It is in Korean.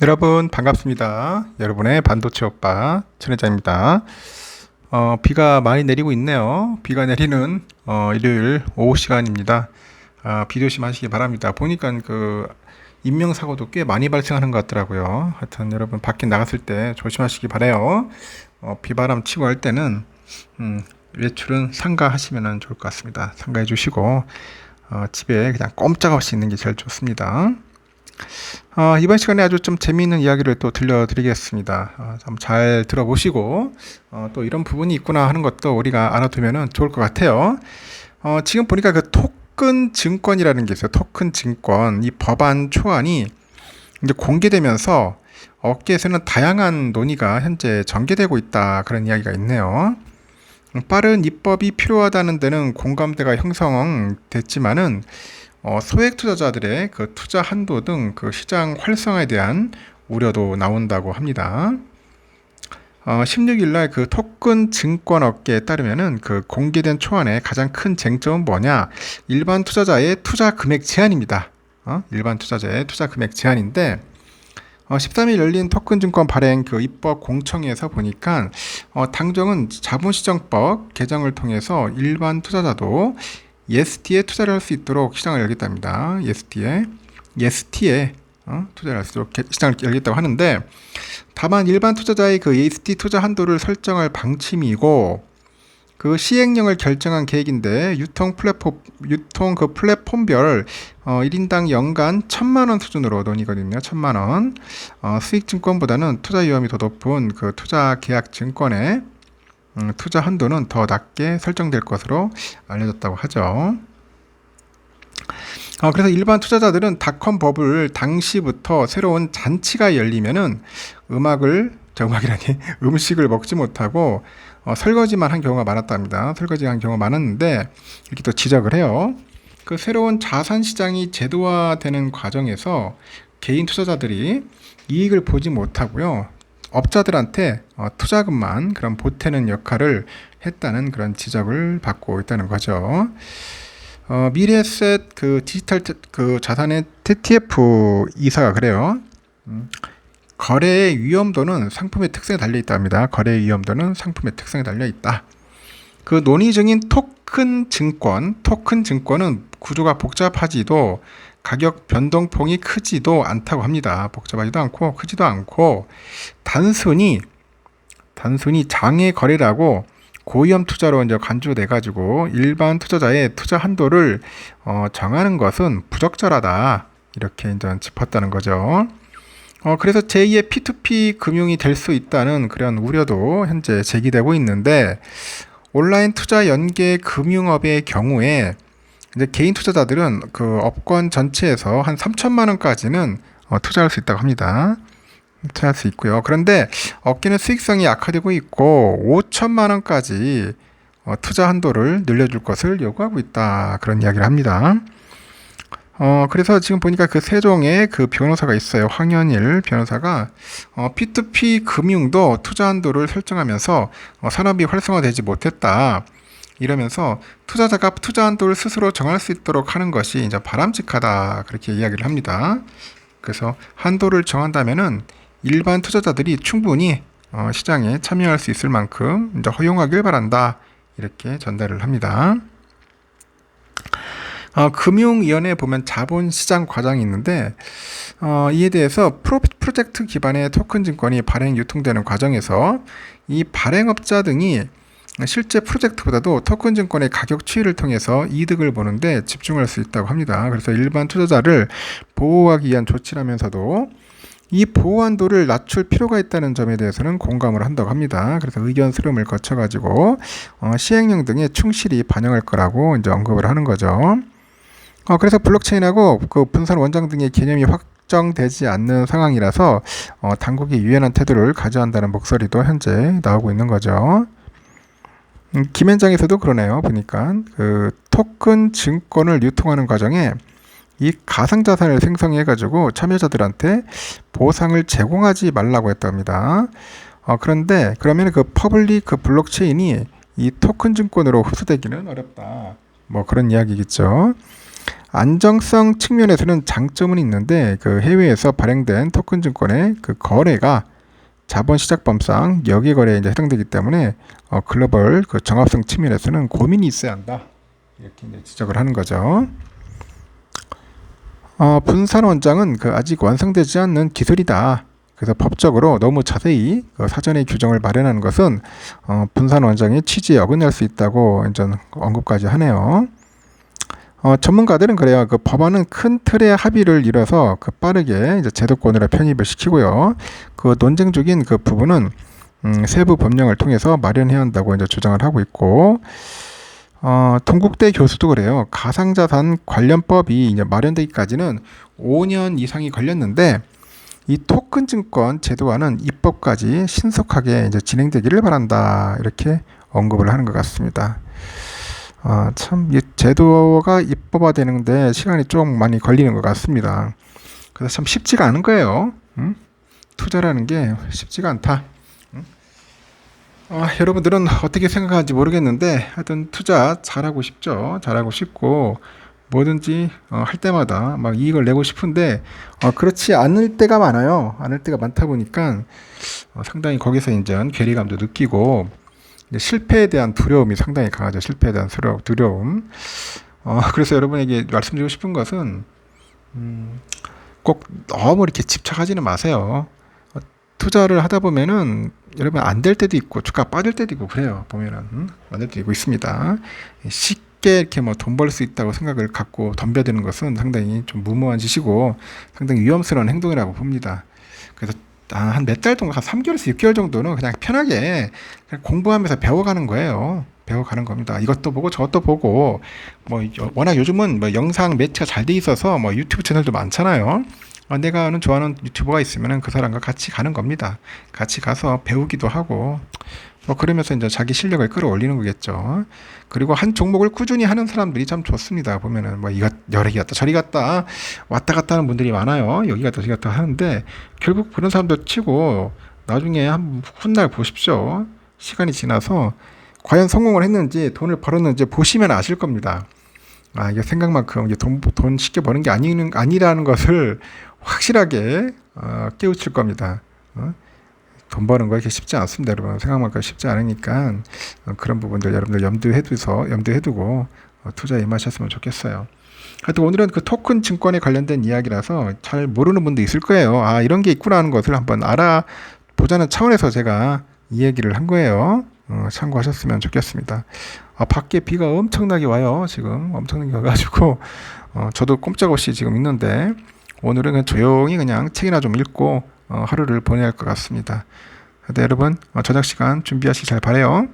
여러분 반갑습니다. 여러분의 반도체 오빠 천혜장입니다. 비가 많이 내리고 있네요. 비가 내리는 일요일 오후 시간입니다. 비 조심하시기 바랍니다. 보니까 그 인명사고도 꽤 많이 발생하는 것 같더라고요. 하여튼 여러분 밖에 나갔을 때 조심하시기 바래요. 비바람 치고 할 때는 외출은 삼가하시면 좋을 것 같습니다. 삼가해 주시고 집에 그냥 꼼짝없이 있는 게 제일 좋습니다. 이번 시간에 아주 좀 재미있는 이야기를 또 들려드리겠습니다. 좀 잘 들어보시고 또 이런 부분이 있구나 하는 것도 우리가 알아두면 좋을 것 같아요. 지금 보니까 그 토큰 증권이라는 게 있어요. 토큰 증권 이 법안 초안이 이제 공개되면서 업계에서는 다양한 논의가 현재 전개되고 있다 그런 이야기가 있네요. 빠른 입법이 필요하다는 데는 공감대가 형성됐지만은 소액 투자자들의 그 투자 한도 등 그 시장 활성화에 대한 우려도 나온다고 합니다. 16일 날 그 토큰 증권 업계에 따르면은 그 공개된 초안의 가장 큰 쟁점은 뭐냐? 일반 투자자의 투자 금액 제한입니다. 일반 투자자의 투자 금액 제한인데 13일 열린 토큰 증권 발행 그 입법 공청회에서 보니까 당정은 자본시장법 개정을 통해서 일반 투자자도 EST에 투자를 할 수 있도록 시장을 열겠답니다. EST에 투자를 할 수 있도록 시장을 열겠다고 하는데, 다만 일반 투자자의 그 EST 투자 한도를 설정할 방침이고 그 시행령을 결정한 계획인데 유통 그 플랫폼별 1인당 연간 1,000만 원 수준으로 논의거든요. 1,000만 원. 수익 증권보다는 투자 위험이 더 높은 그 투자 계약 증권의 투자 한도는 더 낮게 설정될 것으로 알려졌다고 하죠. 그래서 일반 투자자들은 닷컴 버블 당시부터 새로운 잔치가 열리면은 음식을 먹지 못하고 설거지만 한 경우가 많았답니다. 설거지한 경우가 많았는데 이렇게 또 지적을 해요. 그 새로운 자산 시장이 제도화되는 과정에서 개인 투자자들이 이익을 보지 못하고요. 업자들한테 투자금만 그런 보태는 역할을 했다는 그런 지적을 받고 있다는 거죠. 미래에셋 그 디지털 그 자산의 TTF 이사가 그래요. 거래의 위험도는 상품의 특성에 달려 있답니다. 거래의 위험도는 상품의 특성에 달려 있다. 그 논의 중인 토큰 증권은 구조가 복잡하지도 가격 변동폭이 크지도 않다고 합니다. 복잡하지도 않고 크지도 않고 단순히 장외 거래라고 고위험 투자로 이제 간주돼 가지고 일반 투자자의 투자 한도를 정하는 것은 부적절하다. 이렇게 이제 짚었다는 거죠. 그래서 제2의 P2P 금융이 될 수 있다는 그런 우려도 현재 제기되고 있는데, 온라인 투자 연계 금융업의 경우에 이제 개인 투자자들은 그 업권 전체에서 한 3천만 원까지는 투자할 수 있다고 합니다. 투자할 수 있고요. 그런데 업계는 수익성이 악화되고 있고 5천만 원까지 투자 한도를 늘려줄 것을 요구하고 있다. 그런 이야기를 합니다. 그래서 지금 보니까 그 세종에 그 변호사가 있어요. 황현일 변호사가 P2P 금융도 투자 한도를 설정하면서 산업이 활성화되지 못했다. 이러면서 투자자가 투자 한도를 스스로 정할 수 있도록 하는 것이 이제 바람직하다. 그렇게 이야기를 합니다. 그래서 한도를 정한다면은 일반 투자자들이 충분히 시장에 참여할 수 있을 만큼 이제 허용하길 바란다. 이렇게 전달을 합니다. 금융위원회에 보면 자본시장 과장이 있는데 이에 대해서 프로젝트 기반의 토큰 증권이 발행 유통되는 과정에서 이 발행업자 등이 실제 프로젝트보다도 토큰 증권의 가격 추이를 통해서 이득을 보는데 집중할 수 있다고 합니다. 그래서 일반 투자자를 보호하기 위한 조치라면서도 이 보호 한도를 낮출 필요가 있다는 점에 대해서는 공감을 한다고 합니다. 그래서 의견 수렴을 거쳐가지고 시행령 등에 충실히 반영할 거라고 이제 언급을 하는 거죠. 그래서 블록체인하고 그 분산 원장 등의 개념이 확정되지 않는 상황이라서 당국이 유연한 태도를 가져야 한다는 목소리도 현재 나오고 있는 거죠. 김현장에서도 그러네요. 보니까 그 토큰 증권을 유통하는 과정에 이 가상자산을 생성해가지고 참여자들한테 보상을 제공하지 말라고 했답니다. 그런데 그러면 그 퍼블릭 그 블록체인이 이 토큰 증권으로 흡수되기는 어렵다. 뭐 그런 이야기겠죠. 안정성 측면에서는 장점은 있는데 그 해외에서 발행된 토큰 증권의 그 거래가 자본 시작법상 여기 거래에 이제 해당되기 때문에 글로벌 그 정합성 측면에서는 고민이 있어야 한다. 이렇게 이제 지적을 하는 거죠. 분산 원장은 그 아직 완성되지 않는 기술이다. 그래서 법적으로 너무 자세히 그 사전에 규정을 마련하는 것은 분산 원장의 취지에 어긋날 수 있다고 이제 언급까지 하네요. 전문가들은 그래요. 그 법안은 큰 틀의 합의를 이뤄서 그 빠르게 이제 제도권으로 편입을 시키고요. 그 논쟁 중인 그 부분은 세부 법령을 통해서 마련해야 한다고 이제 주장을 하고 있고, 동국대 교수도 그래요. 가상자산 관련법이 이제 마련되기까지는 5년 이상이 걸렸는데 이 토큰 증권 제도화는 입법까지 신속하게 이제 진행되기를 바란다. 이렇게 언급을 하는 것 같습니다. 참, 이 제도가 입법화되는데 시간이 좀 많이 걸리는 것 같습니다. 그래서 참 쉽지가 않은 거예요. 투자라는 게 쉽지가 않다. 여러분들은 어떻게 생각하는지 모르겠는데 하여튼 투자 잘하고 싶죠. 잘하고 싶고 뭐든지 할 때마다 막 이익을 내고 싶은데 그렇지 않을 때가 많아요. 않을 때가 많다 보니까 상당히 거기서 이제 괴리감도 느끼고 실패에 대한 두려움이 상당히 강하죠. 실패에 대한 두려움. 그래서 여러분에게 말씀드리고 싶은 것은 꼭 너무 이렇게 집착하지는 마세요. 투자를 하다 보면은 여러분 안 될 때도 있고 주가 빠질 때도 있고 그래요. 보면은 안 될 때도 있습니다. 쉽게 이렇게 뭐 돈 벌 수 있다고 생각을 갖고 덤벼드는 것은 상당히 좀 무모한 짓이고 상당히 위험스러운 행동이라고 봅니다. 그래서 한 몇 달 동안 한 3개월에서 6개월 정도는 그냥 편하게 그냥 공부하면서 배워가는 거예요. 배워가는 겁니다. 이것도 보고 저것도 보고 뭐 워낙 요즘은 뭐 영상 매체가 잘 돼 있어서 뭐 유튜브 채널도 많잖아요. 내가 아는 좋아하는 유튜버가 있으면 그 사람과 같이 가는 겁니다. 같이 가서 배우기도 하고 뭐 그러면서 이제 자기 실력을 끌어올리는 거겠죠. 그리고 한 종목을 꾸준히 하는 사람들이 참 좋습니다. 보면은 뭐 이것 여기 갔다 저리 갔다 왔다 갔다 하는 분들이 많아요. 여기 갔다 저기 갔다 하는데 결국 그런 사람들 치고 나중에 한 훗날 보십시오. 시간이 지나서 과연 성공을 했는지 돈을 벌었는지 보시면 아실 겁니다. 이게 생각만큼 이게 돈 쉽게 버는 게 아니라는 것을 확실하게 깨우칠 겁니다. 돈 버는 거 이렇게 쉽지 않습니다, 여러분. 생각만큼 쉽지 않으니까 그런 부분들 여러분들 염두에 두고 투자에 임하셨으면 좋겠어요. 하여튼 오늘은 그 토큰 증권에 관련된 이야기라서 잘 모르는 분도 있을 거예요. 이런 게 있구나 하는 것을 한번 알아보자는 차원에서 제가 이 얘기를 한 거예요. 참고하셨으면 좋겠습니다. 밖에 비가 엄청나게 와요. 지금 엄청나게 와가지고 저도 꼼짝없이 지금 있는데 오늘은 그냥 조용히 그냥 책이나 좀 읽고 하루를 보내야 할 것 같습니다. 여러분 저녁 시간 준비하시길 잘 바라요.